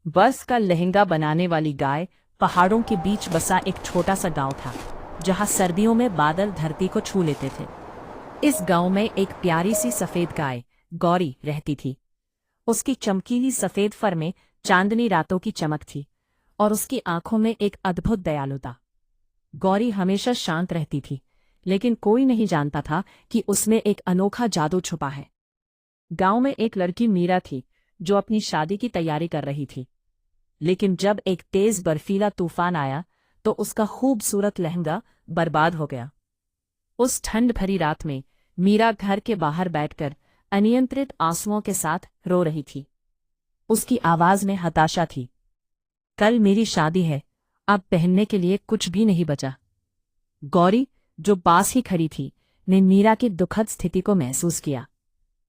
बर्फ का लहंगा बनाने वाली गाय पहाड़ों के बीच बसा एक छोटा सा गांव था, जहां सर्दियों में बादल धरती को छू लेते थे। इस गांव में एक प्यारी सी सफेद गाय गौरी रहती थी। उसकी चमकीली सफेद फर में चांदनी रातों की चमक थी और उसकी आंखों में एक अद्भुत दयालुता। गौरी हमेशा शांत रहती थी, लेकिन कोई नहीं जानता था कि उसमें एक अनोखा जादू छुपा है। गांव में एक लड़की मीरा थी, जो अपनी शादी की तैयारी कर रही थी। लेकिन जब एक तेज बर्फीला तूफान आया तो उसका खूबसूरत लहंगा बर्बाद हो गया। उस ठंड भरी रात में मीरा घर के बाहर बैठकर अनियंत्रित आंसुओं के साथ रो रही थी। उसकी आवाज में हताशा थी। कल मेरी शादी है, अब पहनने के लिए कुछ भी नहीं बचा। गौरी, जो पास ही खड़ी थी, ने मीरा की दुखद स्थिति को महसूस किया।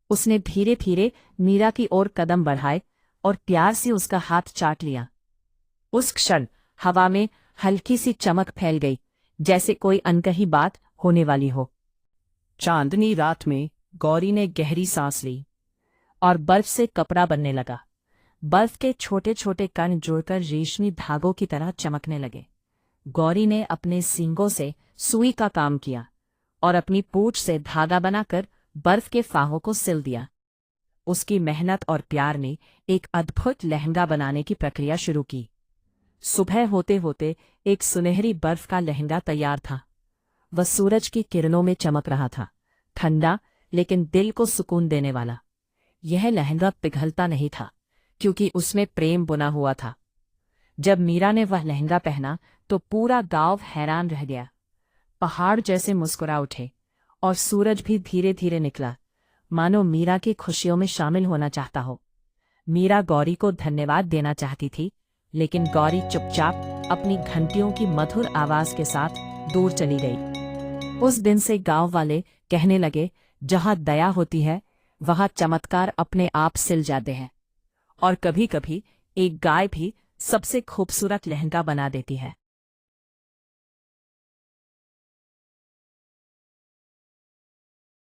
उसने धीरे धीरे मीरा की ओर कदम बढ़ाए और प्यार से उसका हाथ चाट लिया। उस क्षण हवा में हल्की सी चमक फैल गई, जैसे कोई अनकही बात होने वाली हो। चांदनी रात में गौरी ने गहरी सांस ली और बर्फ से कपड़ा बनने लगा। बर्फ के छोटे छोटे कण जुड़कर रेशमी धागों की तरह चमकने लगे। गौरी ने अपने सींगों से सुई का काम किया और अपनी पूंछ से धागा बनाकर बर्फ के फाहों को सिल दिया। उसकी मेहनत और प्यार ने एक अद्भुत लहंगा बनाने की प्रक्रिया शुरू की। सुबह होते होते एक सुनहरी बर्फ का लहंगा तैयार था। वह सूरज की किरणों में चमक रहा था, ठंडा लेकिन दिल को सुकून देने वाला। यह लहंगा पिघलता नहीं था, क्योंकि उसमें प्रेम बुना हुआ था। जब मीरा ने वह लहंगा पहना तो पूरा गांव हैरान रह गया। पहाड़ जैसे मुस्कुरा उठे और सूरज भी धीरे धीरे निकला, मानो मीरा की खुशियों में शामिल होना चाहता हो। मीरा गौरी को धन्यवाद देना चाहती थी, लेकिन गौरी चुपचाप अपनी घंटियों की मधुर आवाज के साथ दूर चली गई। उस दिन से गांव वाले कहने लगे, जहां दया होती है वहां चमत्कार अपने आप सिल जाते हैं। और कभी कभी एक गाय भी सबसे खूबसूरत लहंगा बना देती है।